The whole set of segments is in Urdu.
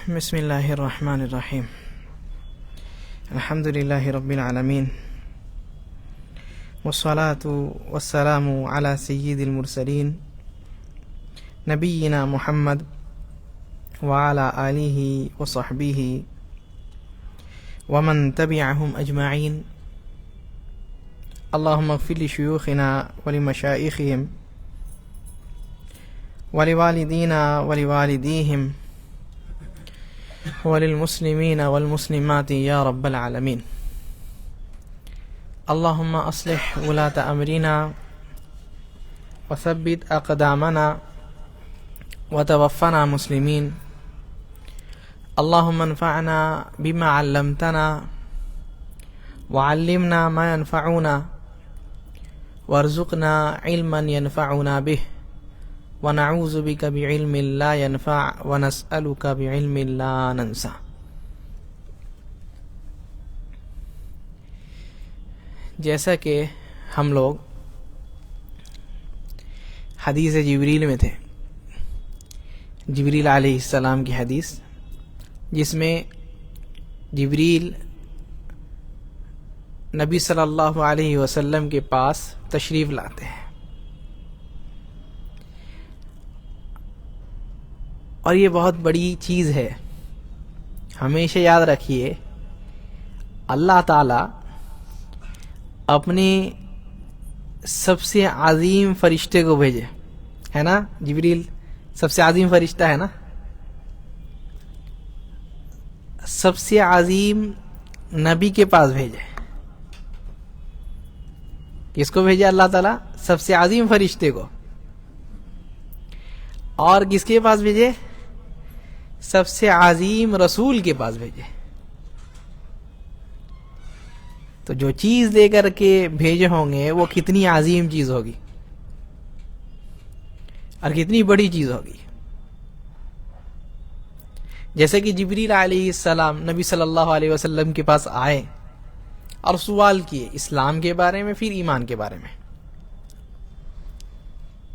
بسم الله الرحمن الرحيم. الحمد لله رب العالمين، والصلاة والسلام على سيد المرسلين نبينا محمد وعلى آله وصحبه ومن تبعهم أجمعين. اللهم اغفر لشيوخنا ولمشائخهم ولوالدينا ولوالديهم وللمسلمين والمسلمات يا رب العالمين. اللهم أصلح ولاة أمرنا وثبت أقدامنا وتوفنا مسلمين. اللهم انفعنا بما علمتنا وعلمنا ما ينفعنا وارزقنا علما ينفعنا به ونعوذ بك بعلم لا ينفع ونسألك بعلم لا ننسى. جیسا کہ ہم لوگ حدیث جبریل میں تھے، جبریل علیہ السلام کی حدیث، جس میں جبریل نبی صلی اللہ علیہ وسلم کے پاس تشریف لاتے ہیں، اور یہ بہت بڑی چیز ہے. ہمیشہ یاد رکھیے، اللہ تعالی اپنے سب سے عظیم فرشتے کو بھیجے، ہے نا؟ جبریل سب سے عظیم فرشتہ ہے نا؟ سب سے عظیم نبی کے پاس بھیجے. کس کو بھیجے اللہ تعالیٰ؟ سب سے عظیم فرشتے کو. اور کس کے پاس بھیجے؟ سب سے عظیم رسول کے پاس بھیجے. تو جو چیز دے کر کے بھیجے ہوں گے وہ کتنی عظیم چیز ہوگی اور کتنی بڑی چیز ہوگی. جیسے کہ جبریل علیہ السلام نبی صلی اللہ علیہ وسلم کے پاس آئے اور سوال کیے اسلام کے بارے میں، پھر ایمان کے بارے میں.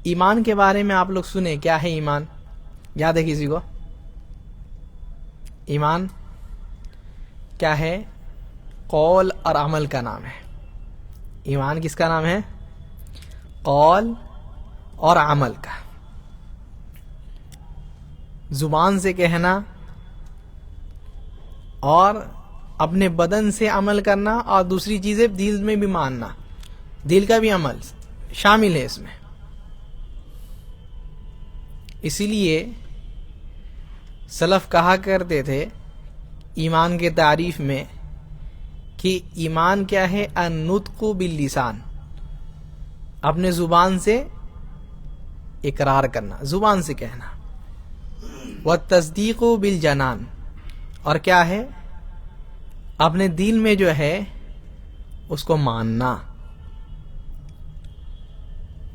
ایمان کے بارے میں آپ لوگ سنیں، کیا ہے ایمان؟ یاد ہے کسی کو؟ ایمان کیا ہے؟ قول اور عمل کا نام ہے. ایمان کس کا نام ہے؟ قول اور عمل کا. زبان سے کہنا اور اپنے بدن سے عمل کرنا، اور دوسری چیزیں دل میں بھی ماننا. دل کا بھی عمل شامل ہے اس میں. اسی لیے سلف کہا کرتے تھے ایمان کے تعریف میں کہ ایمان کیا ہے؟ النطق باللسان، اپنے زبان سے اقرار کرنا، زبان سے کہنا. والتصدیق بالجنان، اور کیا ہے؟ اپنے دل میں جو ہے اس کو ماننا.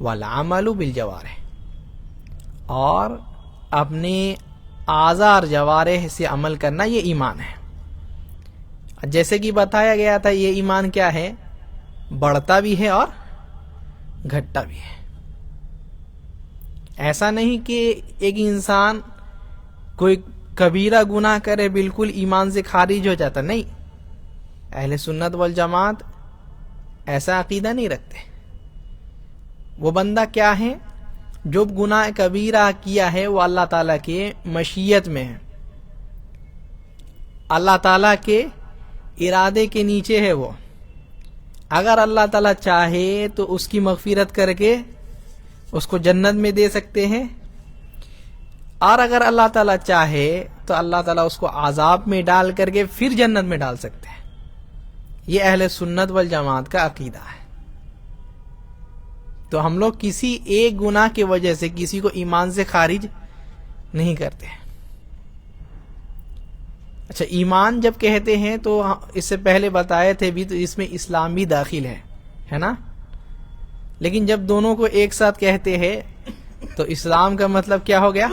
والعمل بالجوارح، اور اپنے اعضاء اور جوارح سے عمل کرنا، یہ ایمان ہے. جیسے کہ بتایا گیا تھا، یہ ایمان کیا ہے؟ بڑھتا بھی ہے اور گھٹتا بھی ہے. ایسا نہیں کہ ایک انسان کوئی کبیرہ گناہ کرے بالکل ایمان سے خارج ہو جاتا. نہیں، اہل سنت والجماعت ایسا عقیدہ نہیں رکھتے. وہ بندہ کیا ہے؟ جو گناہ کبیرہ کیا ہے وہ اللہ تعالیٰ کے مشیت میں ہے، اللہ تعالیٰ کے ارادے کے نیچے ہے. وہ اگر اللہ تعالیٰ چاہے تو اس کی مغفرت کر کے اس کو جنت میں دے سکتے ہیں، اور اگر اللہ تعالیٰ چاہے تو اللہ تعالیٰ اس کو عذاب میں ڈال کر کے پھر جنت میں ڈال سکتے ہیں. یہ اہل سنت والجماعت کا عقیدہ ہے. تو ہم لوگ کسی ایک گناہ کی وجہ سے کسی کو ایمان سے خارج نہیں کرتے. اچھا، ایمان جب کہتے ہیں تو اس سے پہلے بتائے تھے بھی، تو اس میں اسلام بھی داخل ہے نا؟ لیکن جب دونوں کو ایک ساتھ کہتے ہیں تو اسلام کا مطلب کیا ہو گیا؟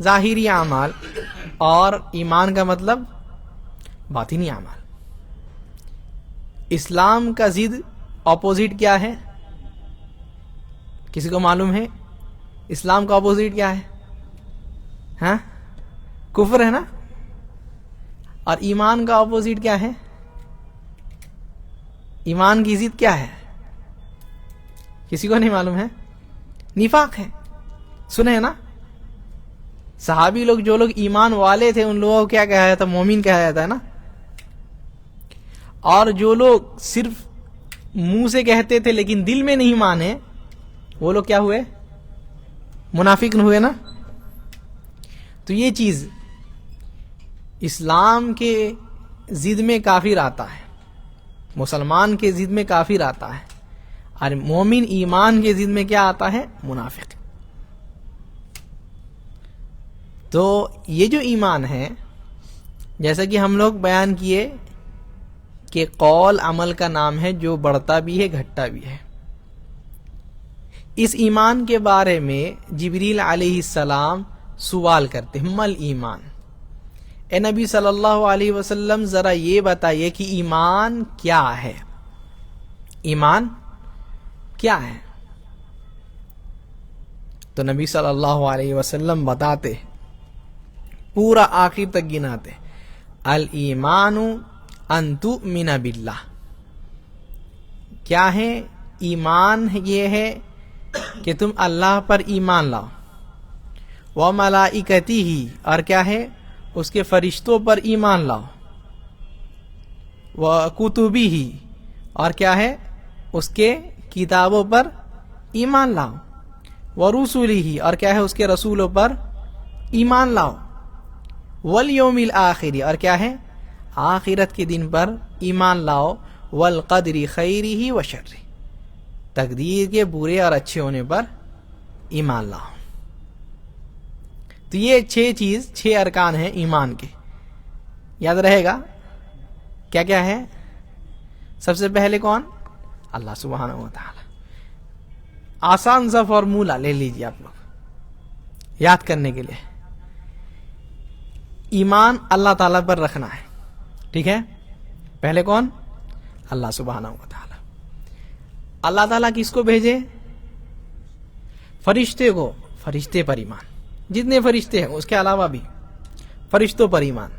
ظاہری اعمال، اور ایمان کا مطلب باطنی اعمال. اسلام کا ضد اپوزٹ کیا ہے؟ کسی کو معلوم ہے اسلام کا اپوزٹ کیا ہے؟ ہاں، کفر ہے نا. اور ایمان کا اپوزٹ کیا ہے؟ ایمان کی ضد کیا ہے؟ کسی کو نہیں معلوم ہے؟ نفاق ہے. سنے ہیں نا صحابی لوگ جو لوگ ایمان والے تھے ان لوگوں کو کیا کہا جاتا؟ مومن کہا جاتا ہے نا. اور جو لوگ صرف منہ سے کہتے تھے لیکن دل میں نہیں مانے وہ لوگ کیا ہوئے؟ منافق ہوئے نا. تو یہ چیز اسلام کے ضد میں کافر آتا ہے، مسلمان کے ضد میں کافر آتا ہے، اور مومن ایمان کے ضد میں کیا آتا ہے؟ منافق. تو یہ جو ایمان ہے جیسا کہ ہم لوگ بیان کیے کہ قول عمل کا نام ہے جو بڑھتا بھی ہے گھٹتا بھی ہے. اس ایمان کے بارے میں جبریل علیہ السلام سوال کرتے ہیں، مل ایمان، اے نبی صلی اللہ علیہ وسلم ذرا یہ بتائیے کہ ایمان کیا ہے؟ ایمان کیا ہے؟ تو نبی صلی اللہ علیہ وسلم بتاتے، پورا آخر تک گناتے، الایمان ان تؤمن باللہ. کیا ہے ایمان؟ یہ ہے کہ تم اللہ پر ایمان لاؤ، وملائکتہ، اور کیا ہے؟ اس کے فرشتوں پر ایمان لاؤ، وکتبہ، اور کیا ہے؟ اس کے کتابوں پر ایمان لاؤ، ورسلہ، اور کیا ہے؟ اس کے رسولوں پر ایمان لاؤ، والیوم الآخر، اور کیا ہے؟ آخرت کے دن پر ایمان لاؤ، والقدر خیرہ وشرہ، تقدیر کے برے اور اچھے ہونے پر ایمان لاؤ. تو یہ 6 ارکان ہیں ایمان کے. یاد رہے گا کیا کیا ہے؟ سب سے پہلے کون؟ اللہ سبحانہ و تعالی. آسان سا فارمولا لے لیجیے آپ لوگ یاد کرنے کے لیے. ایمان اللہ تعالیٰ پر رکھنا ہے، ٹھیک ہے؟ پہلے کون؟ اللہ سبحانہ و تعالی. اللہ تعالیٰ کس کو بھیجے؟ فرشتے کو. فرشتے پر ایمان، جتنے فرشتے ہیں اس کے علاوہ بھی فرشتوں پر ایمان.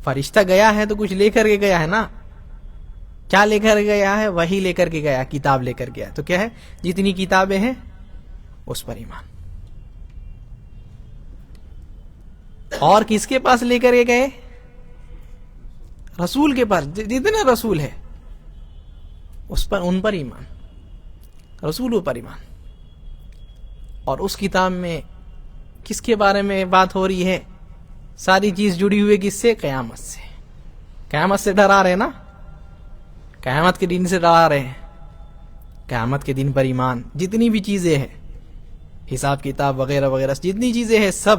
فرشتہ گیا ہے تو کچھ لے کر کے گیا ہے نا. کیا لے کر گیا ہے؟ وہی لے کر کے گیا، کتاب لے کر گیا. تو کیا ہے؟ جتنی کتابیں ہیں اس پر ایمان. اور کس کے پاس لے کر کے گئے؟ رسول کے پاس. جتنے رسول ہے اس پر، ان پر ایمان، رسولوں پر ایمان. اور اس کتاب میں کس کے بارے میں بات ہو رہی ہے؟ ساری چیز جڑی ہوئی کس سے؟ قیامت سے. قیامت سے ڈرا رہے نا، قیامت کے دن سے ڈرا رہے ہیں. قیامت کے دن پر ایمان. جتنی بھی چیزیں ہیں، حساب کتاب وغیرہ وغیرہ، جتنی چیزیں ہیں سب.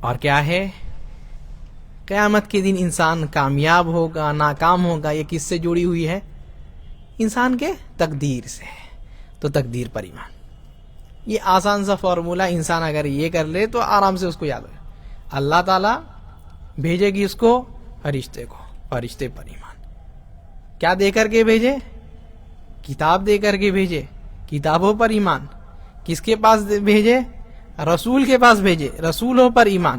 اور کیا ہے؟ قیامت کے دن انسان کامیاب ہوگا ناکام ہوگا، یہ کس سے جڑی ہوئی ہے؟ انسان کے تقدیر سے. تو تقدیر پر ایمان. یہ آسان سا فارمولا انسان اگر یہ کر لے تو آرام سے اس کو یاد ہو. اللہ تعالیٰ بھیجے گی اس کو فرشتے کو، فرشتے پر ایمان. کیا دے کر کے بھیجے؟ کتاب دے کر کے بھیجے، کتابوں پر ایمان. کس کے پاس بھیجے؟ رسول کے پاس بھیجے، رسولوں پر ایمان.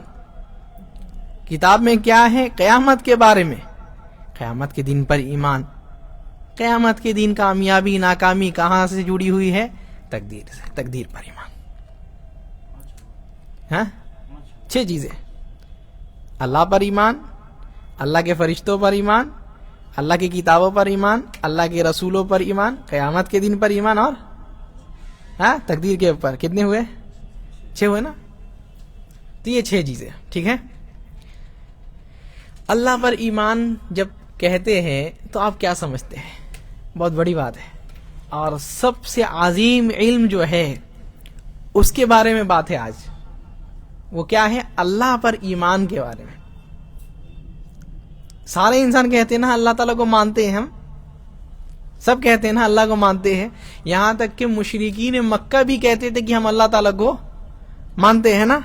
کتاب میں کیا ہے؟ قیامت کے بارے میں، قیامت کے دن پر ایمان. قیامت کے دن کامیابی ناکامی کہاں سے جڑی ہوئی ہے؟ تقدیر سے. تقدیر پر ایمان. ہاں 6 چیزیں: اللہ پر ایمان، اللہ کے فرشتوں پر ایمان، اللہ کی کتابوں پر ایمان، اللہ کے رسولوں پر ایمان، قیامت کے دن پر ایمان، اور تقدیر کے اوپر. کتنے ہوئے؟ 6 ہوئے نا. تو یہ 6 چیزیں، ٹھیک ہے. اللہ پر ایمان جب کہتے ہیں تو آپ کیا سمجھتے ہیں؟ بہت بڑی بات ہے، اور سب سے عظیم علم جو ہے اس کے بارے میں بات ہے آج. وہ کیا ہے؟ اللہ پر ایمان کے بارے میں. سارے انسان کہتے ہیں نا اللہ تعالیٰ کو مانتے ہیں، ہم سب کہتے ہیں نا اللہ کو مانتے ہیں. یہاں تک کہ مشرکین مکہ بھی کہتے تھے کہ ہم اللہ تعالیٰ کو مانتے ہیں نا.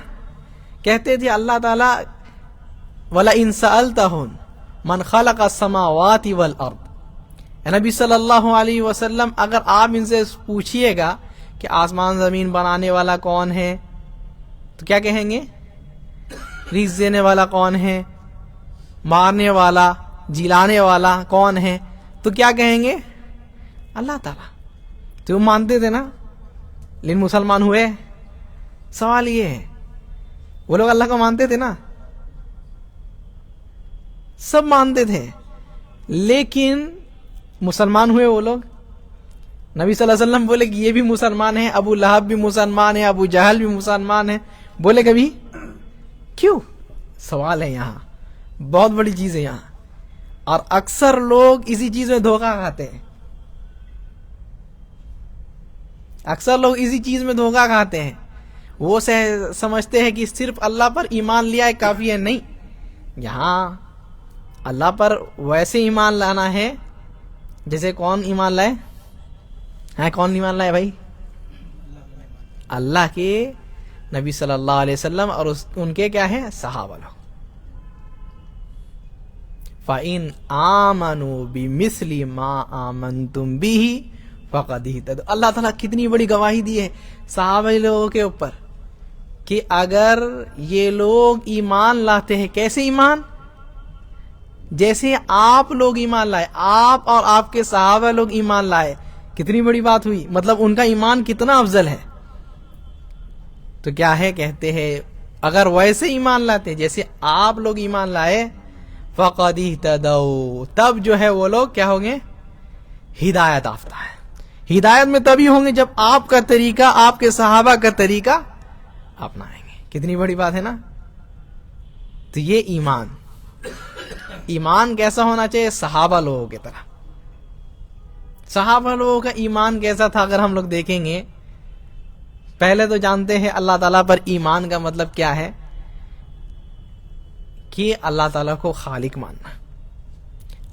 کہتے تھے اللہ تعالیٰ وَلَئِن سَأَلْتَهُمْ مَنْ خَلَقَ السَّمَاوَاتِ وَالْأَرْضِ. نبی صلی اللہ علیہ وسلم اگر آپ ان سے پوچھئے گا کہ آسمان زمین بنانے والا کون ہے، تو کیا کہیں گے؟ رزق دینے والا کون ہے؟ مارنے والا، جلانے والا کون ہے؟ تو کیا کہیں گے؟ اللہ تعالیٰ. تو وہ مانتے تھے نا، لیکن مسلمان ہوئے. سوال یہ ہے، وہ لوگ اللہ کو مانتے تھے نا، سب مانتے تھے، لیکن مسلمان ہوئے وہ لوگ. نبی صلی اللہ علیہ وسلم بولے کہ یہ بھی مسلمان ہے، ابو لہب بھی مسلمان ہے، ابو جہل بھی مسلمان ہے. بولے کبھی؟ کیوں؟ سوال ہے یہاں، بہت بڑی چیز ہے یہاں. اور اکثر لوگ اسی چیز میں دھوکہ کھاتے ہیں. اکثر لوگ اسی چیز میں دھوکہ کھاتے ہیں. وہ سمجھتے ہیں کہ صرف اللہ پر ایمان لیا ہے کافی ہے. نہیں، یہاں اللہ پر ویسے ایمان لانا ہے جیسے کون ایمان لائے؟ ہاں، کون ایمان لائے بھائی؟ اللہ کے نبی صلی اللہ علیہ وسلم اور ان کے کیا ہے؟ صحابہ لوگ. فَإِنْ آمَنُوا بِمِثْلِ مَا آمَنْتُمْ بِهِ فَقَدْ اهْتَدَوْا. اللہ تعالیٰ کتنی بڑی گواہی دی ہے صحابہ لوگوں کے اوپر کہ اگر یہ لوگ ایمان لاتے ہیں. کیسے ایمان؟ جیسے آپ لوگ ایمان لائے، آپ اور آپ کے صحابہ لوگ ایمان لائے. کتنی بڑی بات ہوئی، مطلب ان کا ایمان کتنا افضل ہے. تو کیا ہے؟ کہتے ہیں اگر ویسے ایمان لاتے جیسے آپ لوگ ایمان لائے، فَقَدْ اهْتَدَوْا، تب جو ہے وہ لوگ کیا ہوں گے؟ ہدایت یافتہ ہے. ہدایت میں تبھی ہوں گے جب آپ کا طریقہ، آپ کے صحابہ کا طریقہ اپنائیں گے. کتنی بڑی بات ہے نا. تو یہ ایمان کیسا ہونا چاہیے؟ صحابہ لوگوں کی طرح. صحابہ لوگوں کا ایمان کیسا تھا اگر ہم لوگ دیکھیں گے؟ پہلے تو جانتے ہیں اللہ تعالیٰ پر ایمان کا مطلب کیا ہے، کہ اللہ تعالیٰ کو خالق ماننا،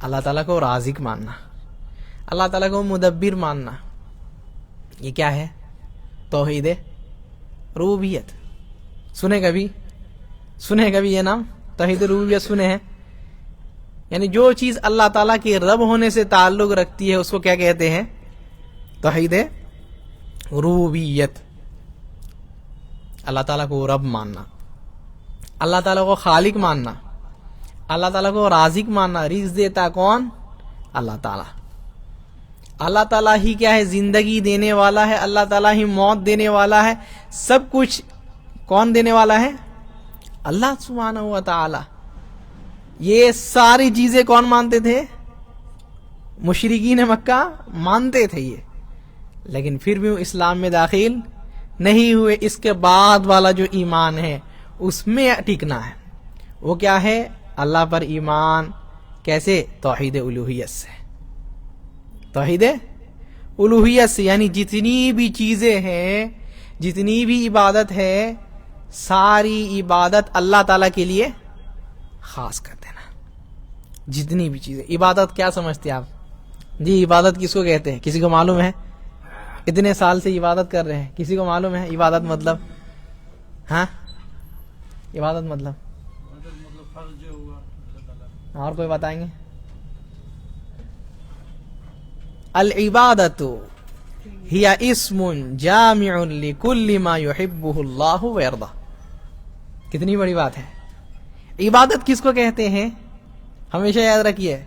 اللہ تعالیٰ کو رازق ماننا، اللہ تعالیٰ کو مدبر ماننا. یہ کیا ہے؟ توحید ربوبیت. سنے کبھی یہ نام توحید ربوبیت سنے ہیں؟ یعنی جو چیز اللہ تعالیٰ کے رب ہونے سے تعلق رکھتی ہے اس کو کیا کہتے ہیں؟ توحید ربوبیت. اللہ تعالیٰ کو رب ماننا، اللہ تعالیٰ کو خالق ماننا، اللہ تعالیٰ کو رازق ماننا. رزق دیتا کون؟ اللہ تعالیٰ. اللہ تعالیٰ ہی کیا ہے؟ زندگی دینے والا ہے. اللہ تعالیٰ ہی موت دینے والا ہے. سب کچھ کون دینے والا ہے؟ اللہ سبحانہ و تعالیٰ. یہ ساری چیزیں کون مانتے تھے؟ مشرکین مکہ مانتے تھے یہ، لیکن پھر بھی وہ اسلام میں داخل نہیں ہوئے. اس کے بعد والا جو ایمان ہے اس میں ٹکنا ہے. وہ کیا ہے؟ اللہ پر ایمان. کیسے؟ توحید الوہیت سے. توحید الوہیت سے، یعنی جتنی بھی چیزیں ہیں، جتنی بھی عبادت ہے، ساری عبادت اللہ تعالیٰ کے لیے خاص کر دینا. جتنی بھی چیزیں. عبادت کیا سمجھتے آپ؟ جی عبادت کس کو کہتے ہیں؟ کسی کو معلوم ہے؟ اتنے سال سے عبادت کر رہے ہیں، کسی کو معلوم ہے عبادت مطلب؟ ہاں، عبادت مطلب اور کوئی بتائیں گے؟ العبادت ہی اسم جامع لکل ما یحبہ اللہ ویرضہ. کتنی بڑی بات ہے. عبادت کس کو کہتے ہیں؟ ہمیشہ یاد رکھیے،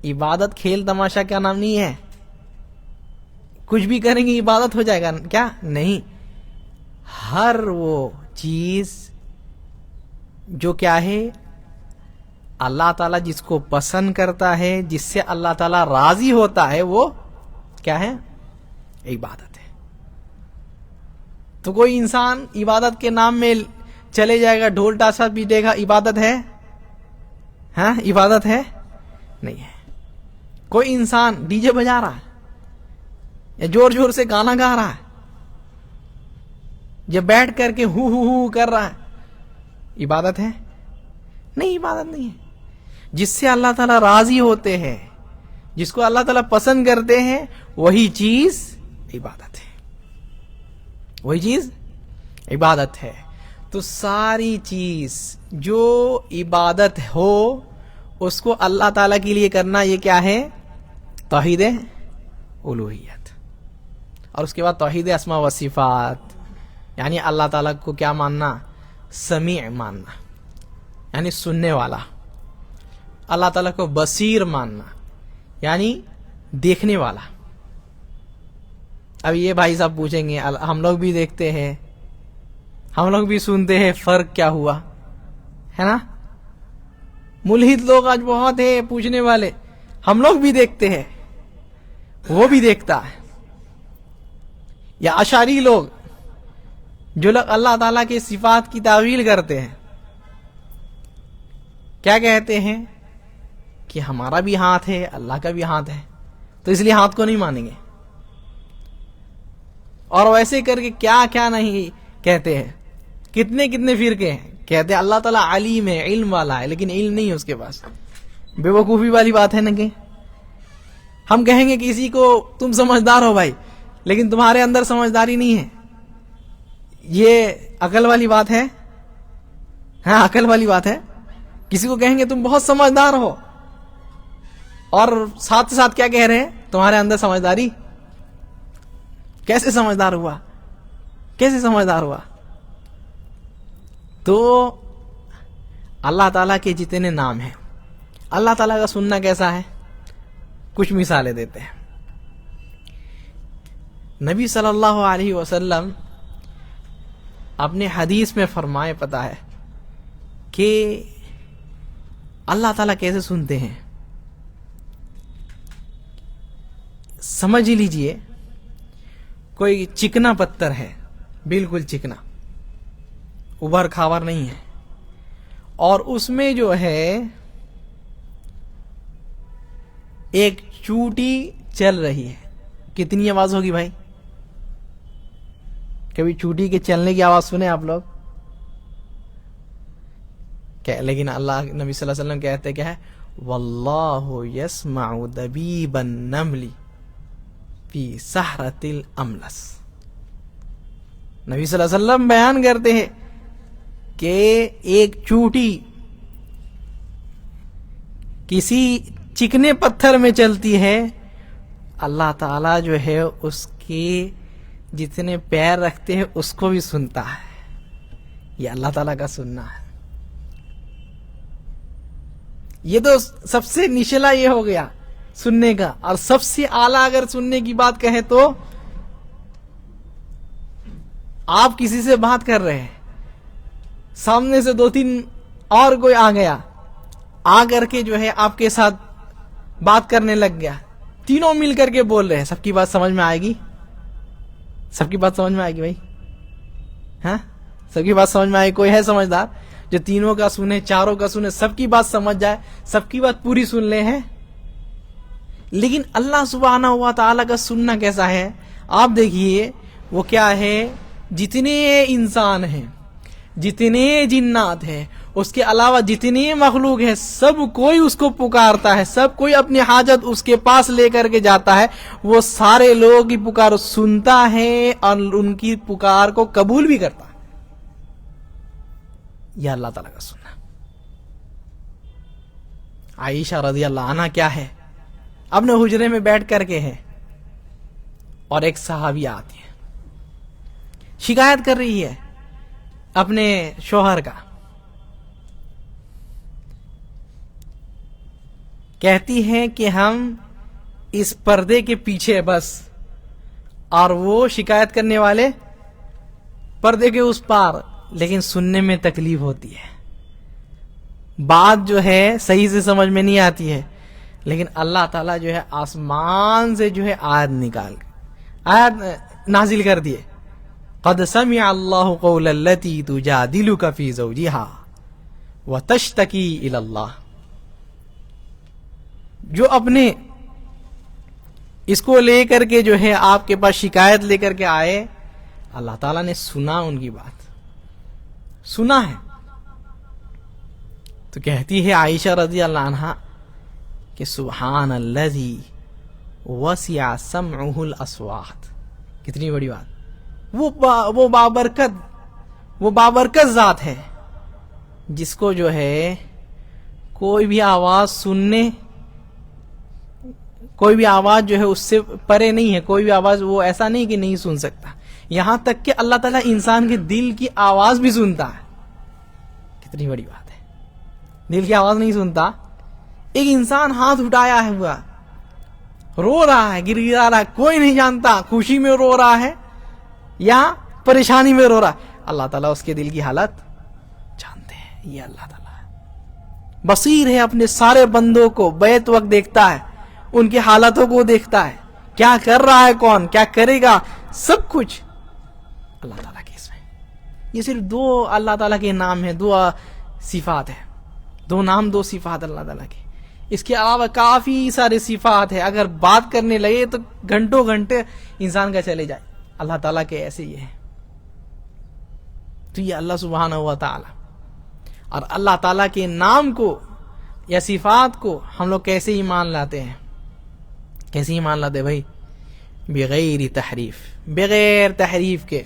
عبادت کھیل تماشا کا نام نہیں ہے. کچھ بھی کریں گے عبادت ہو جائے گا کیا؟ نہیں. ہر وہ چیز جو کیا ہے، اللہ تعالیٰ جس کو پسند کرتا ہے، جس سے اللہ تعالیٰ راضی ہوتا ہے، وہ کیا ہے؟ عبادت ہے. تو کوئی انسان عبادت کے نام میں چلے جائے گا، ڈھول تاشا پیٹے گا، عبادت ہے؟ ہاں، عبادت ہے؟ نہیں ہے. کوئی انسان ڈی جے بجا رہا ہے یا زور زور سے گانا گا رہا ہے یا بیٹھ کر کے ہو ہو ہو کر رہا ہے، عبادت ہے؟ نہیں، عبادت نہیں ہے. جس سے اللہ تعالیٰ راضی ہوتے ہیں، جس کو اللہ تعالیٰ پسند کرتے ہیں، وہی چیز عبادت ہے. وہی چیز عبادت ہے. تو ساری چیز جو عبادت ہو اس کو اللہ تعالیٰ کے لیے کرنا، یہ کیا ہے؟ توحید الوہیت. اور اس کے بعد توحید اسماء و صفات. یعنی اللہ تعالیٰ کو کیا ماننا؟ سمیع ماننا، یعنی سننے والا. اللہ تعالیٰ کو بصیر ماننا، یعنی دیکھنے والا. اب یہ بھائی صاحب پوچھیں گے ہم لوگ بھی دیکھتے ہیں، ہم لوگ بھی سنتے ہیں، فرق کیا ہوا ہے نا؟ ملحد لوگ آج بہت ہیں پوچھنے والے. ہم لوگ بھی دیکھتے ہیں، وہ بھی دیکھتا ہے. یا اشعری لوگ، جو لوگ اللہ تعالیٰ کے صفات کی تعویل کرتے ہیں، کیا کہتے ہیں کہ ہمارا بھی ہاتھ ہے، اللہ کا بھی ہاتھ ہے، تو اس لیے ہاتھ کو نہیں مانیں گے. اور ویسے کر کے کیا کیا نہیں کہتے ہیں. کتنے کتنے فرقے ہیں. کہتے ہیں اللہ تعالیٰ علیم ہے، علم والا ہے، لیکن علم نہیں ہے اس کے پاس. بے وقوفی والی بات ہے نا. کہ ہم کہیں گے کسی کو تم سمجھدار ہو بھائی، لیکن تمہارے اندر سمجھداری نہیں ہے. یہ عقل والی بات ہے؟ ہاں عقل والی بات ہے. کسی کو کہیں گے تم بہت سمجھدار ہو، اور ساتھ ساتھ کیا کہہ رہے ہیں؟ تمہارے اندر سمجھداری. کیسے سمجھدار ہوا؟ کیسے سمجھدار ہوا؟ تو اللہ تعالیٰ کے جتنے نام ہیں، اللہ تعالیٰ کا سننا کیسا ہے؟ کچھ مثالیں دیتے ہیں. نبی صلی اللہ علیہ وسلم اپنے حدیث میں فرمائے پتا ہے کہ اللہ تعالیٰ کیسے سنتے ہیں. سمجھ لیجئے کوئی چکنا پتھر ہے، بالکل چکنا، ابھر کھاور نہیں ہے، اور اس میں جو ہے ایک چوٹی چل رہی ہے. کتنی آواز ہوگی بھائی؟ کبھی چوٹی کے چلنے کی آواز سنے آپ لوگ؟ لیکن اللہ نبی صلی اللہ علیہ وسلم کہتے کیا ہے؟ واللہ یسمع دبیب النمل فی سحرۃ الاملس. نبی صلی اللہ علیہ وسلم بیان کرتے ہیں کہ ایک چوٹی کسی چکنے پتھر میں چلتی ہے، اللہ تعالیٰ جو ہے اس کے جتنے پیر رکھتے ہیں اس کو بھی سنتا ہے. یہ اللہ تعالیٰ کا سننا ہے. یہ تو سب سے نچلا یہ ہو گیا سننے کا. اور سب سے اعلیٰ اگر سننے کی بات کہیں تو آپ کسی سے بات کر رہے ہیں، سامنے سے دو تین اور کوئی آ گیا، آ کر کے جو ہے آپ کے ساتھ بات کرنے لگ گیا، تینوں مل کر کے بول رہے ہیں. سب کی بات سمجھ میں آئے گی؟ سب کی بات سمجھ میں آئے گی بھائی؟ ہاں سب کی بات سمجھ میں آئے گی؟ کوئی ہے سمجھدار جو تینوں کا سنے، چاروں کا سنے، سب کی بات سمجھ جائے، سب کی بات پوری سن لے ہیں؟ لیکن اللہ سبحانہ و تعالیٰ کا سننا کیسا ہے؟ آپ دیکھیے وہ کیا ہے. جتنے انسان ہیں، جتنے جنات ہیں، اس کے علاوہ جتنے مخلوق ہیں، سب کوئی اس کو پکارتا ہے، سب کوئی اپنی حاجت اس کے پاس لے کر کے جاتا ہے. وہ سارے لوگوں کی پکار سنتا ہے اور ان کی پکار کو قبول بھی کرتا ہے. یہ اللہ تعالیٰ کا سننا. عائشہ رضی اللہ عنہ کیا ہے؟ اپنے حجرے میں بیٹھ کر کے ہے، اور ایک صحابیہ آتی ہے، شکایت کر رہی ہے اپنے شوہر کا. کہتی ہے کہ ہم اس پردے کے پیچھے بس، اور وہ شکایت کرنے والے پردے کے اس پار، لیکن سننے میں تکلیف ہوتی ہے. بات جو ہے صحیح سے سمجھ میں نہیں آتی ہے، لیکن اللہ تعالیٰ جو ہے آسمان سے جو ہے آیت نازل کر دیے. قد سمع اللہ قول التی تجادلک فی زوجہا وتشتکی الی اللہ. جو اپنے اس کو لے کر کے جو ہے آپ کے پاس شکایت لے کر کے آئے، اللہ تعالیٰ نے سنا، ان کی بات سنا ہے. تو کہتی ہے عائشہ رضی اللہ عنہا کہ سبحان الذی وسع سمعہ الاصوات. کتنی بڑی بات. وہ بابرکت ذات ہے جس کو جو ہے کوئی بھی آواز سننے، کوئی بھی آواز جو ہے اس سے پرے نہیں ہے. کوئی بھی آواز وہ ایسا نہیں کہ نہیں سن سکتا. یہاں تک کہ اللہ تعالیٰ انسان کے دل کی آواز بھی سنتا ہے. کتنی بڑی بات ہے. دل کی آواز نہیں سنتا. ایک انسان ہاتھ اٹھایا ہے ہوا رو رہا ہے, گر گرا رہا ہے, کوئی نہیں جانتا خوشی میں رو رہا ہے یا پریشانی میں رو رہا ہے, اللہ تعالیٰ اس کے دل کی حالت جانتے ہیں. یہ اللہ تعالیٰ ہے, بصیر ہے, اپنے سارے بندوں کو بیت وقت دیکھتا ہے, ان کی حالتوں کو دیکھتا ہے, کیا کر رہا ہے کون, کیا کرے گا, سب کچھ اللہ تعالیٰ کے اس میں. یہ صرف دو اللہ تعالیٰ کے نام ہیں, دو صفات ہیں, دو نام دو صفات اللہ تعالیٰ کے. اس کے علاوہ کافی سارے صفات ہیں, اگر بات کرنے لگے تو گھنٹوں گھنٹے انسان کا چلے جائے. اللہ تعالیٰ کے ایسے یہ ہے. تو یہ اللہ سبحانہ و تعالیٰ, اور اللہ تعالیٰ کے نام کو یا صفات کو ہم لوگ کیسے ایمان لاتے ہیں, کیسے ایمان لاتے بھائی؟ بغیر تحریف, بغیر تحریف کے,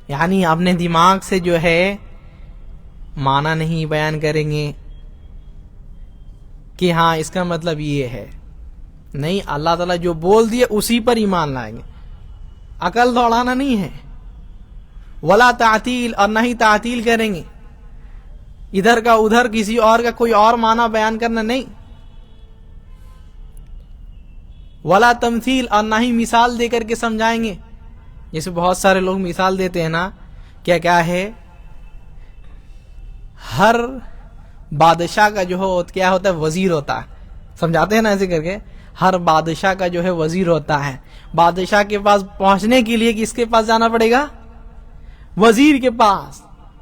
یعنی اپنے دماغ سے جو ہے معنی نہیں بیان کریں گے کہ ہاں اس کا مطلب یہ ہے. نہیں, اللہ تعالیٰ جو بول دیے اسی پر ایمان لائیں گے, عقل دوڑانا نہیں ہے. ولا تعطیل, اور نہ ہی تعطیل کریں گے, ادھر کا ادھر کسی اور کا کوئی اور معنی بیان کرنا نہیں. ولا تمثیل, اور نہ ہی مثال دے کر کے سمجھائیں گے. جیسے بہت سارے لوگ مثال دیتے ہیں نا, کیا ہے, ہر بادشاہ کا جو کیا ہوتا ہے, وزیر ہوتا ہے. سمجھاتے ہیں نا ایسے کر کے, ہر بادشاہ کا جو ہے وزیر ہوتا ہے. بادشاہ کے پاس پہنچنے کے لیے کس کے پاس جانا پڑے گا؟ وزیر کے پاس.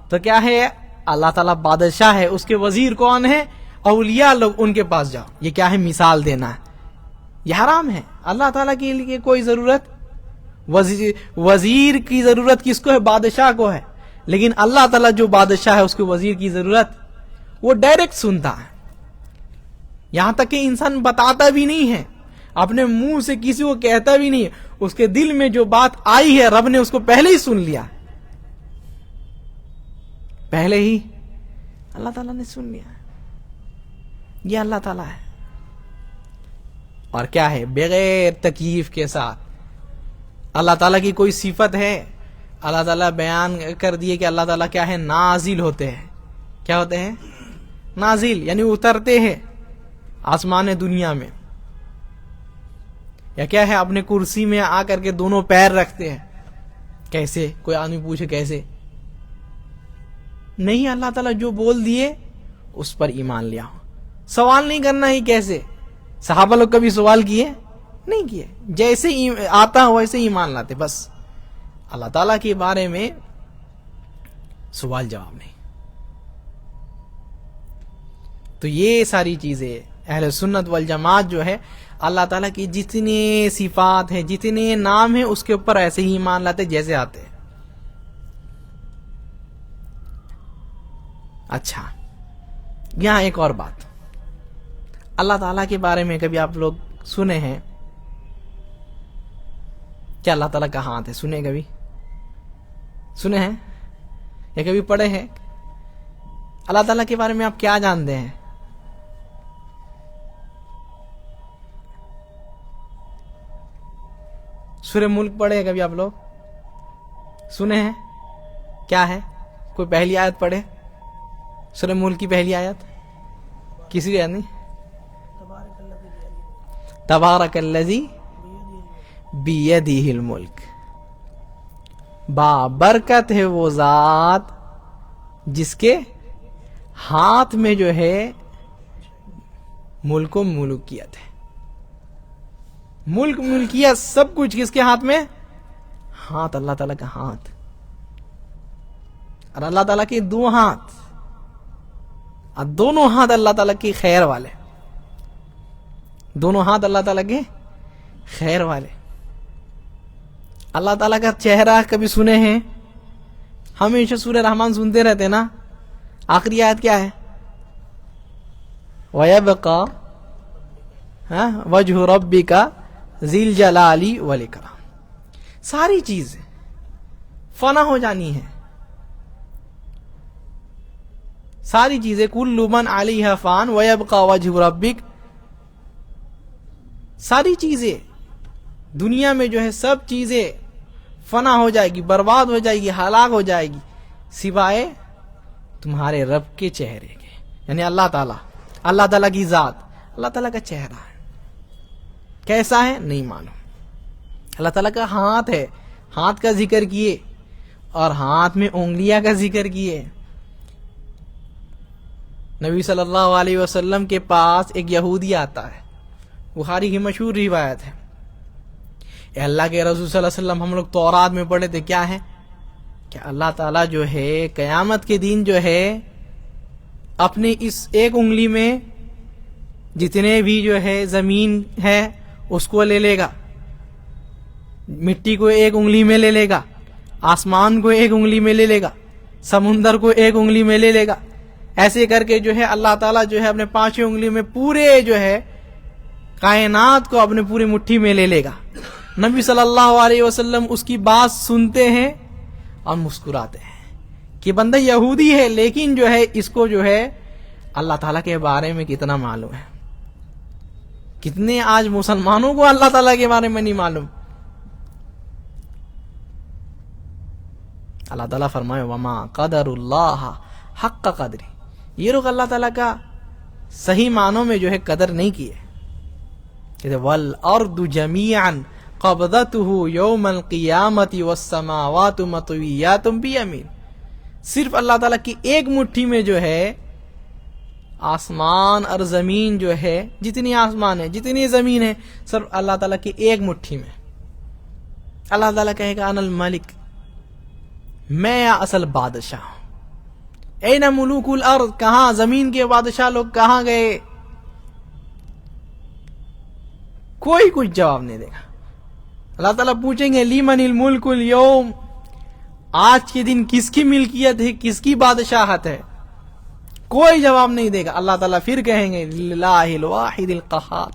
تو کیا ہے, اللہ تعالیٰ بادشاہ ہے, اس کے وزیر کون ہے؟ اولیاء لوگ, ان کے پاس جاؤ. یہ کیا ہے؟ مثال دینا ہے. یہ حرام ہے. اللہ تعالیٰ کے لیے کوئی ضرورت, وزیر کی ضرورت کس کو ہے؟ بادشاہ کو ہے. لیکن اللہ تعالیٰ جو بادشاہ ہے اس کو وزیر کی ضرورت, وہ ڈائریکٹ سنتا ہے. یہاں تک کہ انسان بتاتا بھی نہیں ہے, اپنے منہ سے کسی کو کہتا بھی نہیں ہے, اس کے دل میں جو بات آئی ہے رب نے اس کو پہلے ہی سن لیا, پہلے ہی اللہ تعالیٰ نے سن لیا. یہ اللہ تعالیٰ ہے. اور کیا ہے؟ بغیر تکییف کے ساتھ. اللہ تعالیٰ کی کوئی صفت ہے, اللہ تعالیٰ بیان کر دیے کہ اللہ تعالیٰ کیا ہے؟ نازل ہوتے ہیں. کیا ہوتے ہیں؟ نازل, یعنی اترتے ہیں آسمان دنیا میں. یا کیا ہے, اپنے کرسی میں آ کر کے دونوں پیر رکھتے ہیں. کیسے؟ کوئی آدمی پوچھے کیسے؟ نہیں, اللہ تعالیٰ جو بول دیے اس پر ایمان لیا. سوال نہیں کرنا ہی کیسے. صحابہ لوگ کبھی سوال کیے نہیں کیے, جیسے آتا ویسے ایمان لاتے. بس اللہ تعالیٰ کے بارے میں سوال جواب نہیں. تو یہ ساری چیزیں اہل سنت والجماعت جو ہے, اللہ تعالیٰ کی جتنے صفات ہیں, جتنے نام ہیں, اس کے اوپر ایسے ہی ایمان لاتے جیسے آتے ہیں. اچھا, یہاں ایک اور بات, اللہ تعالیٰ کے بارے میں کبھی آپ لوگ سنے ہیں کیا اللہ تعالیٰ کا ہاتھ ہے؟ سنے کبھی؟ سنے ہیں یا کبھی پڑھے ہیں؟ اللہ تعالیٰ کے بارے میں آپ کیا جانتے ہیں؟ سورہ ملک پڑھے ہیں کبھی آپ لوگ؟ سنے ہیں کیا ہے؟ کوئی پہلی آیت پڑھے سورہ ملک کی پہلی آیت؟ کسی کو یاد نہیں؟ تبارک الذی بیدہ الملک, بابرکت ہے وہ ذات جس کے ہاتھ میں جو ہے ملک و ملکیت ہے. ملک ملکیت سب کچھ کس کے ہاتھ میں؟ ہاتھ, اللہ تعالیٰ کا ہاتھ. اور اللہ تعالیٰ کے دو ہاتھ, اور دونوں ہاتھ اللہ تعالیٰ کی خیر والے, دونوں ہاتھ اللہ تعالیٰ کے خیر والے. اللہ تعالیٰ کا چہرہ کبھی سنے ہیں؟ ہمیشہ سورہ رحمان سنتے رہتے نا. آخری آیت کیا ہے؟ وَيَبْقَى وَجْهُ رَبِّكَ ذِي الْجَلَالِ وَالْإِكْرَامِ. ساری چیزیں فنا ہو جانی ہے, ساری چیزیں. كُلُّ مَنْ عَلَيْهَا فَانٍ وَيَبْقَى وَجْهُ رَبِّكَ. ساری چیزیں دنیا میں جو ہے سب چیزیں فنا ہو جائے گی، برباد ہو جائے گی، ہلاک ہو جائے گی، سوائے تمہارے رب کے چہرے کے، یعنی اللہ تعالیٰ، اللہ تعالیٰ کی ذات، اللہ تعالیٰ کا چہرہ ہے، کیسا ہے نہیں معلوم۔ اللہ تعالیٰ کا ہاتھ ہے، ہاتھ کا ذکر کیے اور ہاتھ میں انگلیاں کا ذکر کیے۔ نبی صلی اللہ علیہ وسلم کے پاس ایک یہودی آتا ہے، بخاری کی مشہور روایت ہے، اے اللہ کے رسول صلی اللہ علیہ وسلم، ہم لوگ تورات میں پڑھے تھے، کیا ہے کہ اللہ تعالیٰ جو ہے قیامت کے دن جو ہے اپنے اس ایک انگلی میں جتنے بھی جو ہے زمین ہے اس کو لے لے گا، مٹی کو ایک انگلی میں لے لے گا، آسمان کو ایک انگلی میں لے لے گا، سمندر کو ایک انگلی میں لے لے گا، ایسے کر کے جو ہے اللہ تعالیٰ جو ہے اپنے پانچوں انگلی میں پورے جو ہے کائنات کو اپنے پوری مٹھی میں لے لے گا۔ نبی صلی اللہ علیہ وسلم اس کی بات سنتے ہیں اور مسکراتے ہیں کہ بندہ یہودی ہے لیکن جو ہے اس کو جو ہے اللہ تعالیٰ کے بارے میں کتنا معلوم ہے۔ کتنے آج مسلمانوں کو اللہ تعالیٰ کے بارے میں نہیں معلوم۔ اللہ تعالیٰ فرمائے وما قدر اللہ حق قدری، یہ لوگ اللہ تعالیٰ کا صحیح معنوں میں جو ہے قدر نہیں کیے۔ کہتے والارض جميعا قبضته یوم القیامت والسماوات مطویات بیمین، صرف اللہ تعالیٰ کی ایک مٹھی میں جو ہے آسمان اور زمین جو ہے، جتنی آسمان ہے جتنی زمین ہے، صرف اللہ تعالیٰ کی ایک مٹھی میں۔ اللہ تعالیٰ کہے گا انا الملک، میں اصل بادشاہ ہوں۔ این ملوک الارض، کہاں زمین کے بادشاہ لوگ کہاں گئے؟ کوئی کچھ جواب نہیں دے گا۔ اللہ تعالیٰ پوچھیں گے لیمن الملک اليوم، آج کے دن کس کی ملکیت ہے، کس کی بادشاہت ہے؟ کوئی جواب نہیں دے گا۔ اللہ تعالیٰ پھر کہیں گے للہ الواحد القہار،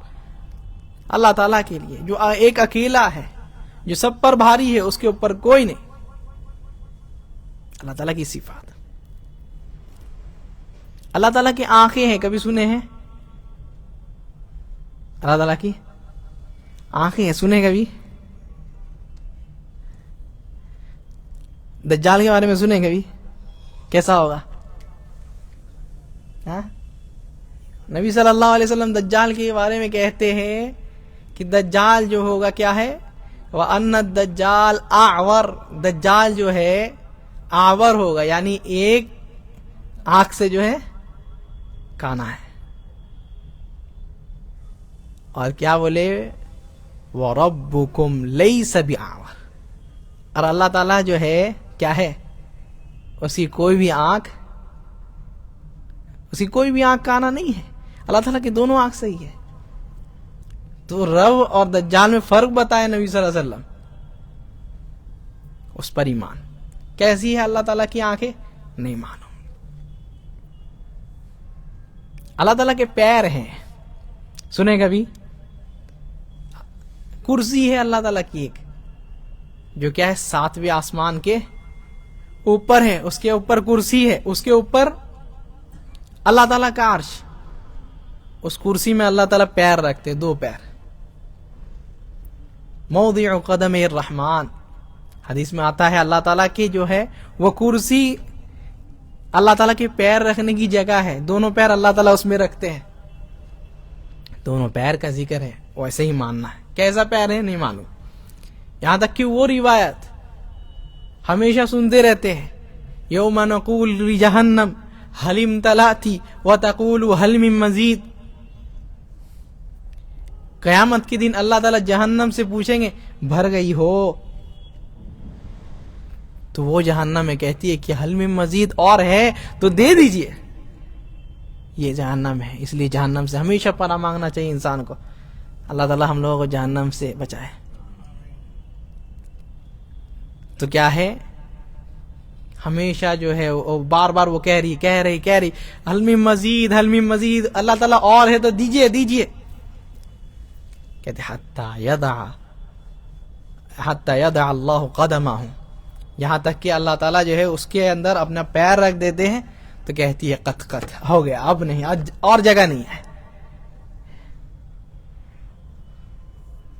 اللہ تعالیٰ کے لیے جو ایک اکیلا ہے، جو سب پر بھاری ہے، اس کے اوپر کوئی نہیں۔ اللہ تعالیٰ کی صفات۔ اللہ تعالیٰ کی آنکھیں ہیں، کبھی سنے ہیں؟ اللہ تعالیٰ کی آنکھیں ہیں، سنے کبھی؟ دجال کے بارے میں سنے کبھی؟ کیسا ہوگا؟ ہاں؟ نبی صلی اللہ علیہ وسلم دجال کے بارے میں کہتے ہیں کہ دجال جو ہوگا کیا ہے؟ وَأَنَّ الدَّجَّالَ أَعْوَرُ، دجال جو ہے آور ہوگا، یعنی ایک آنکھ سے جو ہے کانا ہے۔ اور کیا بولے؟ وَرَبُّكُمْ لَيْسَ بِأَعْوَرُ، اور اللہ تعالیٰ جو ہے کیا ہے؟ اس کی کوئی بھی آنکھ کانا نہیں ہے۔ اللہ تعالیٰ کی دونوں آنکھ صحیح ہے۔ تو رب اور دجال میں فرق بتایا نبی صلی اللہ علیہ وسلم، اس پر ایمان۔ کیسی ہے اللہ تعالیٰ کی آنکھیں؟ نہیں معلوم۔ اللہ تعالیٰ کے پیر ہیں، سنے کبھی؟ کرسی ہے اللہ تعالیٰ کی ایک، جو کیا ہے 7ویں آسمان کے اوپر ہے، اس کے اوپر کرسی ہے، اس کے اوپر اللہ تعالیٰ کا عرش، اس کرسی میں اللہ تعالیٰ پیر رکھتے، 2 پیر۔ موضع قدم الرحمن، حدیث میں آتا ہے اللہ تعالیٰ کی جو ہے وہ کرسی اللہ تعالیٰ کے پیر رکھنے کی جگہ ہے، دونوں پیر اللہ تعالیٰ اس میں رکھتے ہیں۔ دونوں پیر کا ذکر ہے، ویسے ہی ماننا ہے۔ کیسا پیر ہے نہیں معلوم، یہاں تک کہ وہ روایت ہمیشہ سنتے رہتے ہیں، یوم نقول لجہنم حل امتلأتی وتقول حل من مزید، قیامت کے دن اللہ تعالیٰ جہنم سے پوچھیں گے بھر گئی ہو؟ تو وہ جہنم میں کہتی ہے کہ حل من مزید، اور ہے تو دے دیجئے۔ یہ جہنم ہے، اس لیے جہنم سے ہمیشہ پناہ مانگنا چاہیے انسان کو۔ اللہ تعالیٰ ہم لوگوں کو جہنم سے بچائے۔ تو کیا ہے، ہمیشہ جو ہے وہ بار بار وہ کہہ رہی حل من مزید، حل من مزید، اللہ تعالیٰ اور ہے تو دیجئے دیجئے۔ کہتے حتی یدع اللہ قدمہ، یہاں تک کہ اللہ تعالیٰ جو ہے اس کے اندر اپنا پیر رکھ دیتے ہیں تو کہتی ہے قط ہو گیا، اب نہیں، اور جگہ نہیں ہے۔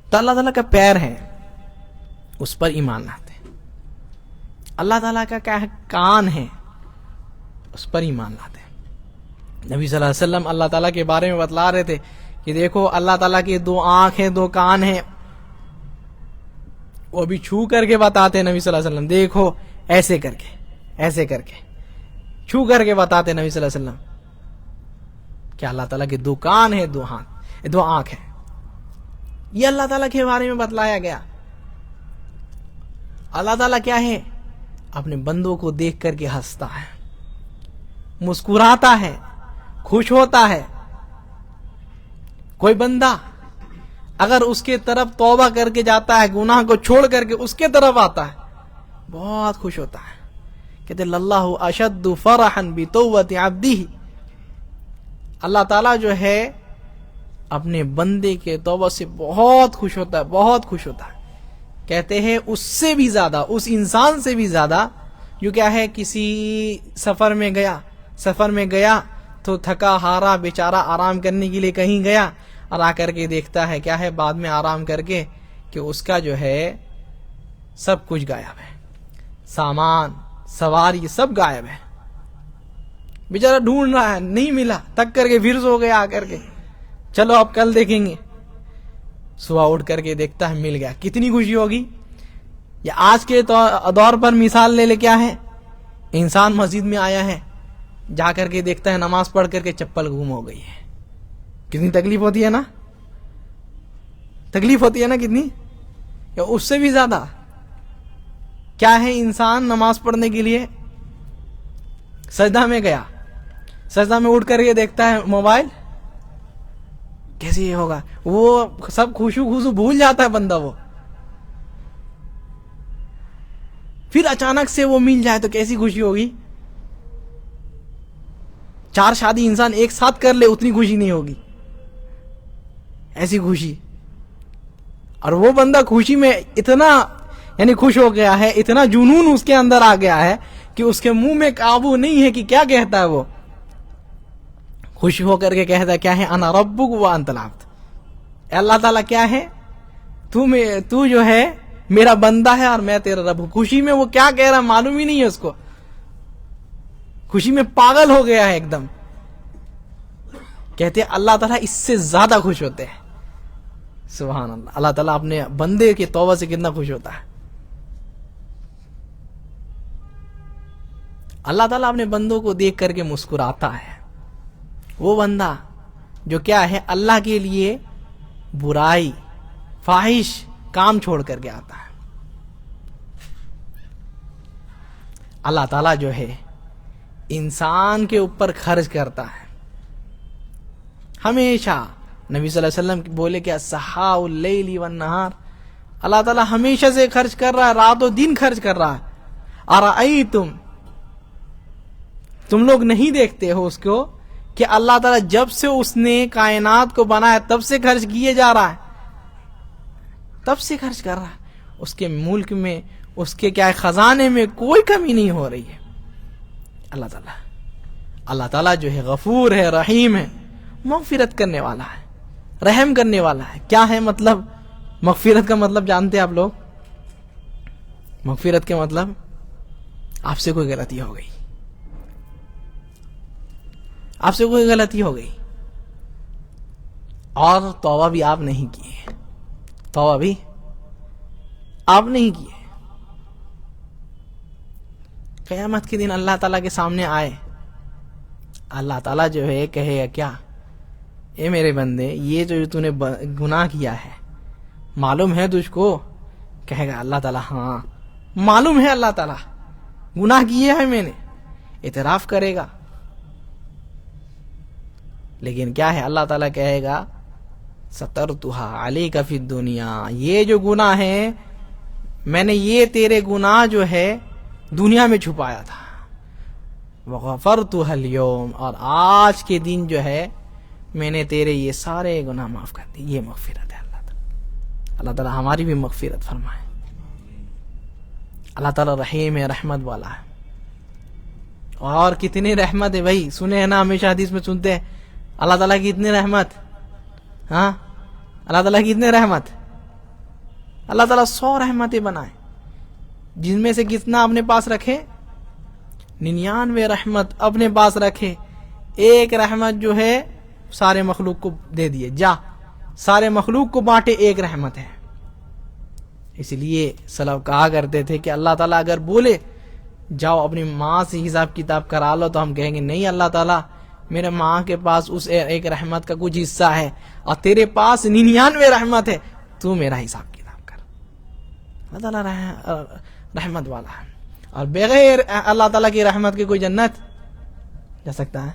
تو اللہ تعالیٰ کا پیر ہے، اس پر ایمان لاتے ہیں۔ اللہ تعالیٰ کا کیا ہے؟ کان ہے، اس پر ایمان لاتے ہیں۔ نبی صلی اللہ علیہ وسلم اللہ تعالیٰ کے بارے میں بتلا رہے تھے کہ دیکھو اللہ تعالیٰ کی 2 آنکھ ہیں، 2 کان ہیں، وہ بھی چھو کر کے بتاتے ہیں نبی صلی اللہ علیہ وسلم، دیکھو ایسے کر کے، ایسے کر کے چھو کر کے بتاتے ہیں نبی صلی اللہ علیہ وسلم کہ اللہ تعالیٰ کے 2 کان ہیں، 2 آنکھ ہیں۔ یہ اللہ تعالیٰ کے بارے میں بتلایا گیا۔ اللہ تعالیٰ کیا ہے؟ اپنے بندوں کو دیکھ کر کے ہنستا ہے، مسکراتا ہے، خوش ہوتا ہے۔ کوئی بندہ اگر اس کے طرف توبہ کر کے جاتا ہے، گناہ کو چھوڑ کر کے اس کے طرف آتا ہے، بہت خوش ہوتا ہے۔ کہتے ہیں اللہ اشد فرحا بتوبۃ عبدہ، اللہ تعالیٰ جو ہے اپنے بندے کے توبہ سے بہت خوش ہوتا ہے، بہت خوش ہوتا ہے۔ کہتے ہیں اس سے بھی زیادہ، اس انسان سے بھی زیادہ جو کیا ہے کسی سفر میں گیا تو تھکا ہارا بیچارہ آرام کرنے کے لیے کہیں گیا اور آ کر کے دیکھتا ہے کیا ہے بعد میں آرام کر کے کہ اس کا جو ہے سب کچھ غائب ہے، سامان سواری سب غائب ہے، بیچارہ ڈھونڈ رہا ہے، نہیں ملا، تھک کر کے پھر سو گیا آ کر کے، چلو اب کل دیکھیں گے۔ صبح اٹھ کر کے دیکھتا ہے مل گیا، کتنی خوشی ہوگی۔ یا آج کے دور پر مثال لے لے، کیا ہے انسان مسجد میں آیا ہے، جا کر کے دیکھتا ہے نماز پڑھ کر کے چپل گم ہو گئی ہے، کتنی تکلیف ہوتی ہے نا، تکلیف ہوتی ہے نا کتنی۔ یا اس سے بھی زیادہ کیا ہے، انسان نماز پڑھنے کے لیے سجدہ میں گیا، سجدہ میں اٹھ کر کے دیکھتا ہے موبائل، کیسے یہ ہوگا، وہ سب خوشو بھول جاتا ہے بندہ، وہ پھر اچانک سے وہ مل جائے تو کیسی خوشی ہوگی۔ 4 شادی انسان ایک ساتھ کر لے اتنی خوشی نہیں ہوگی، ایسی خوشی۔ اور وہ بندہ خوشی میں اتنا یعنی خوش ہو گیا ہے، اتنا جنون اس کے اندر آ گیا ہے کہ اس کے منہ میں قابو نہیں ہے کہ کیا کہتا ہے، وہ خوش ہو کر کے کہتا ہے کیا ہے، انا ربک وانت العبد، اے اللہ تعالیٰ کیا ہے، تو جو ہے میرا بندہ ہے اور میں تیرا رب ہوں۔ خوشی میں وہ کیا کہہ رہا معلوم ہی نہیں ہے اس کو، خوشی میں پاگل ہو گیا ہے ایک دم۔ کہتے ہیں اللہ تعالیٰ اس سے زیادہ خوش ہوتے ہیں، سبحان اللہ۔ اللہ تعالیٰ اپنے بندے کے توبہ سے کتنا خوش ہوتا ہے۔ اللہ تعالیٰ اپنے بندوں کو دیکھ کر کے مسکراتا ہے۔ وہ بندہ جو کیا ہے اللہ کے لیے برائی فاحش کام چھوڑ کر کے آتا ہے، اللہ تعالیٰ جو ہے انسان کے اوپر خرچ کرتا ہے ہمیشہ۔ نبی صلی اللہ علیہ وسلم بولے کہ سحاء اللیل والنہار، اللہ تعالیٰ ہمیشہ سے خرچ کر رہا ہے، رات و دن خرچ کر رہا ہے۔ ارأیتم، تم لوگ نہیں دیکھتے ہو اس کو کہ اللہ تعالیٰ جب سے اس نے کائنات کو بنایا تب سے خرچ کیے جا رہا ہے، تب سے خرچ کر رہا ہے، اس کے ملک میں اس کے کیا خزانے میں کوئی کمی نہیں ہو رہی ہے۔ اللہ تعالیٰ جو ہے غفور ہے، رحیم ہے، مغفرت کرنے والا ہے، رحم کرنے والا ہے۔ کیا ہے مطلب مغفرت کا مطلب جانتے ہیں آپ لوگ؟ مغفرت کے مطلب آپ سے کوئی غلطی ہو گئی، آپ سے کوئی غلطی ہو گئی اور توبہ بھی آپ نہیں کیے، توبہ بھی آپ نہیں کیے، قیامت کے دن اللہ تعالیٰ کے سامنے آئے، اللہ تعالیٰ جو ہے کہے گا کیا، اے میرے بندے یہ جو تو نے گناہ کیا ہے معلوم ہے تجھ کو؟ کہے گا اللہ تعالیٰ ہاں معلوم ہے، اللہ تعالیٰ گناہ کیے ہے میں نے، اعتراف کرے گا۔ لیکن کیا ہے اللہ تعالیٰ کہے گا سترتھا علیک فی الدنیا، یہ جو گناہ ہے میں نے یہ تیرے گناہ جو ہے دنیا میں چھپایا تھا، وغفرتھا اليوم، اور آج کے دن جو ہے میں نے تیرے یہ سارے گناہ معاف کر دی۔ یہ مغفرت ہے اللہ تعالیٰ۔ اللہ تعالیٰ ہماری بھی مغفرت فرمائے۔ اللہ تعالیٰ رحیم ہے، رحمت والا ہے، اور کتنی رحمت ہے بھائی، سنے ہیں نا ہمیشہ حدیث میں سنتے ہیں اللہ تعالیٰ کی اتنی رحمت، ہاں اللہ تعالیٰ کی اتنی رحمت، اللہ تعالیٰ 100 رحمتیں بنائے، جن میں سے کتنا اپنے پاس رکھے؟ 99 رحمت اپنے پاس رکھے، ایک رحمت جو ہے سارے مخلوق کو دے دیے، جا سارے مخلوق کو بانٹے، ایک رحمت ہے۔ اس لیے سلف کہا کرتے تھے کہ اللہ تعالیٰ اگر بولے جاؤ اپنی ماں سے حساب کتاب کرا لو، تو ہم کہیں گے نہیں اللہ تعالیٰ، میرے ماں کے پاس اس ایک رحمت کا کچھ حصہ ہے اور تیرے پاس 99 رحمت ہے، تو میرا حساب کتاب کر۔ اللہ تعالیٰ رحمت والا ہے، اور بغیر اللہ تعالیٰ کی رحمت کے کوئی جنت جا سکتا ہے؟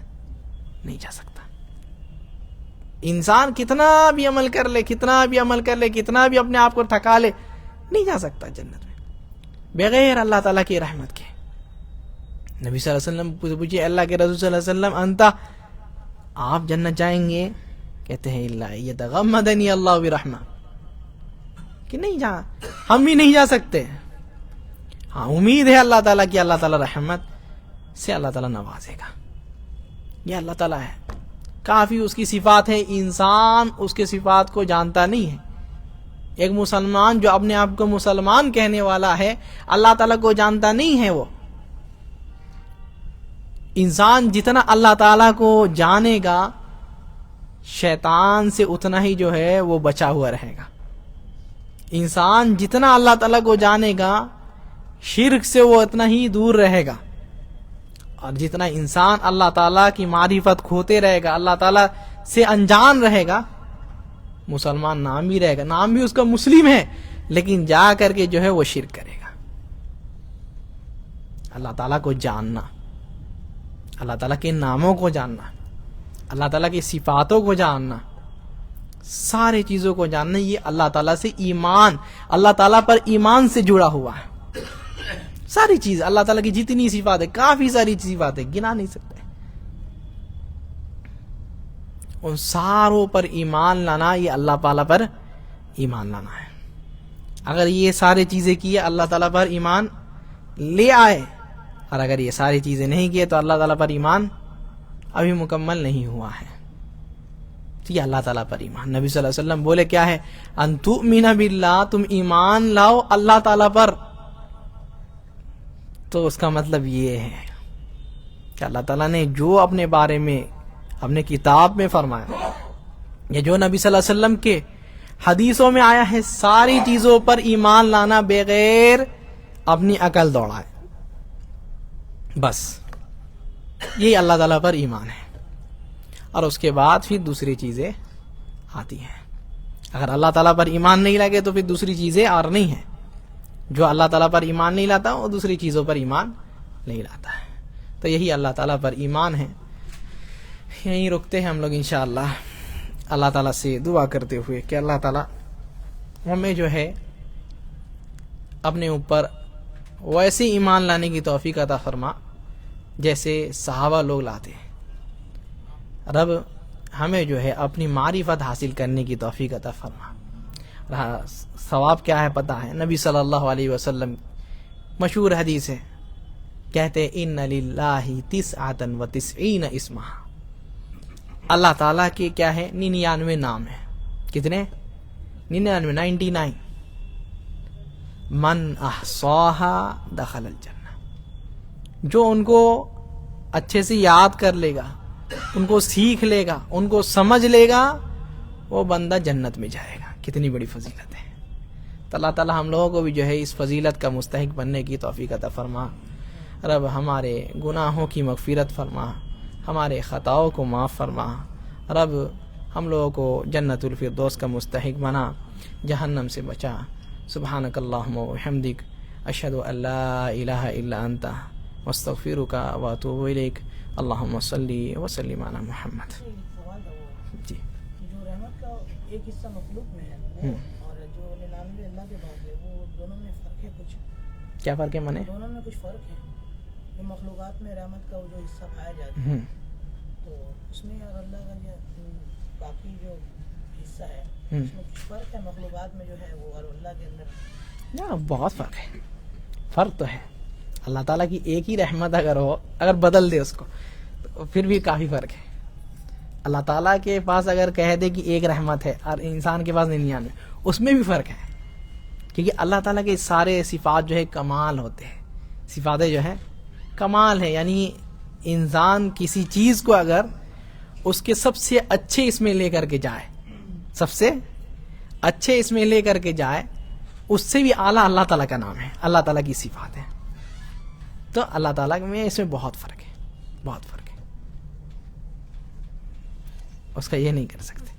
نہیں جا سکتا۔ انسان کتنا بھی عمل کر لے، کتنا بھی عمل کر لے، کتنا بھی اپنے آپ کو تھکا لے، نہیں جا سکتا جنت میں بغیر اللہ تعالیٰ کی رحمت کے۔ نبی صلی اللہ علیہ وسلم پوچھے اللہ کے رسول صلی اللہ علیہ وسلم انتا، آپ جنت جائیں گے؟ کہتے ہیں اللہ یتغمدنی اللہ برحمہ، کہ نہیں جا، ہم بھی نہیں جا سکتے۔ ہاں امید ہے اللہ تعالیٰ کی، اللہ تعالیٰ رحمت سے اللہ تعالیٰ نوازے گا، یہ اللہ تعالیٰ ہے، کافی اس کی صفات ہے، انسان اس کے صفات کو جانتا نہیں ہے۔ ایک مسلمان جو اپنے آپ کو مسلمان کہنے والا ہے، اللہ تعالیٰ کو جانتا نہیں ہے۔ وہ انسان جتنا اللہ تعالیٰ کو جانے گا، شیطان سے اتنا ہی جو ہے وہ بچا ہوا رہے گا۔ انسان جتنا اللہ تعالیٰ کو جانے گا، شرک سے وہ اتنا ہی دور رہے گا، اور جتنا انسان اللہ تعالیٰ کی معرفت کھوتے رہے گا، اللہ تعالیٰ سے انجان رہے گا، مسلمان نام بھی رہے گا، نام بھی اس کا مسلم ہے، لیکن جا کر کے جو ہے وہ شرک کرے گا۔ اللہ تعالیٰ کو جاننا، اللہ تعالیٰ کے ناموں کو جاننا، اللہ تعالیٰ کی صفاتوں کو جاننا، سارے چیزوں کو جاننا، یہ اللہ تعالیٰ سے ایمان، اللہ تعالیٰ پر ایمان سے جڑا ہوا ہے۔ ساری چیز اللہ تعالیٰ کی جتنی صفات ہے، کافی ساری صفات ہے، گنا نہیں سکتے، ان ساروں پر ایمان لانا، یہ اللہ تعالیٰ پر ایمان لانا ہے۔ اگر یہ ساری چیزیں کیے اللہ تعالیٰ پر ایمان لے آئے، اور اگر یہ ساری چیزیں نہیں کیے تو اللہ تعالیٰ پر ایمان ابھی مکمل نہیں ہوا ہے۔ تو یہ اللہ تعالیٰ پر ایمان، نبی صلی اللہ علیہ وسلم بولے کیا ہے؟ ان تؤمن باللہ، تم ایمان لاؤ اللہ تعالیٰ پر۔ تو اس کا مطلب یہ ہے کہ اللہ تعالیٰ نے جو اپنے بارے میں اپنے کتاب میں فرمایا، یا جو نبی صلی اللہ علیہ وسلم کے حدیثوں میں آیا ہے، ساری چیزوں پر ایمان لانا بغیر اپنی عقل دوڑائے، بس یہی اللہ تعالیٰ پر ایمان ہے۔ اور اس کے بعد پھر دوسری چیزیں آتی ہیں۔ اگر اللہ تعالیٰ پر ایمان نہیں لگے تو پھر دوسری چیزیں اور نہیں ہیں۔ جو اللہ تعالیٰ پر ایمان نہیں لاتا وہ دوسری چیزوں پر ایمان نہیں لاتا ہے۔ تو یہی اللہ تعالیٰ پر ایمان ہے۔ یہیں رکتے ہیں ہم لوگ انشاءاللہ، اللہ تعالیٰ سے دعا کرتے ہوئے کہ اللہ تعالیٰ ہمیں جو ہے اپنے اوپر ویسے ایمان لانے کی توفیق عطا فرما جیسے صحابہ لوگ لاتے ہیں۔ رب ہمیں جو ہے اپنی معرفت حاصل کرنے کی توفیق عطا فرما۔ ثواب کیا ہے پتہ ہے؟ نبی صلی اللہ علیہ وسلم مشہور حدیث ہے، کہتے ان للہ 99 اسما، اللہ تعالیٰ کے کیا ہے 99 نام ہے۔ کتنے؟ 99 من احصاها دخل الجنہ، جو ان کو اچھے سے یاد کر لے گا، ان کو سیکھ لے گا، ان کو سمجھ لے گا، وہ بندہ جنت میں جائے گا۔ کتنی بڑی فضیلت ہے۔ تو اللہ تعالیٰ ہم لوگوں کو بھی جو ہے اس فضیلت کا مستحق بننے کی توفیق عطا فرما۔ رب ہمارے گناہوں کی مغفرت فرما، ہمارے خطاؤں کو معاف فرما۔ رب ہم لوگوں کو جنت الفردوس کا مستحق بنا، جہنم سے بچا۔ سبحانک اللہم و بحمدک، اشہد ان لا الہ الا انت، واستغفرک واتوب الیک۔ اللہم صلی وسلم علی محمد۔ جی، جو رحمت کا ایک حصہ مخلوق میں ہے اور جو 99 اللہ کے پاس ہے، وہ دونوں میں فرق ہے کچھ؟ کیا فرق ہے مانے؟ دونوں میں کچھ فرق ہے۔ جو مخلوقات میں رحمت کا وہ جو حصہ پایا جاتا ہے، تو اس میں اور اللہ کا جو باقی جو حصہ ہے اس میں کچھ فرق ہے؟ مخلوقات میں جو ہے وہ اور اللہ کے اندر نا بہت فرق ہے۔ فرق تو ہے، اللہ تعالیٰ کی ایک ہی رحمت اگر ہو، اگر بدل دے اس کو تو پھر بھی کافی فرق ہے۔ اللہ تعالیٰ کے پاس اگر کہہ دے کہ ایک رحمت ہے اور انسان کے پاس 99، اس میں بھی فرق ہے۔ کیونکہ اللہ تعالیٰ کے سارے صفات جو ہے کمال ہوتے ہیں، صفاتیں جو ہے کمال ہے. یعنی انسان کسی چیز کو اگر اس کے سب سے اچھے اس میں لے کر کے جائے، سب سے اچھے اس میں لے کر کے جائے، اس سے بھی اعلیٰ اللہ تعالیٰ کا نام ہے، اللہ تعالیٰ کی صفات ہے. تو اللہ تعالیٰ میں اس میں بہت فرق ہے، بہت فرق ہے، اس کا یہ نہیں کر سکتے.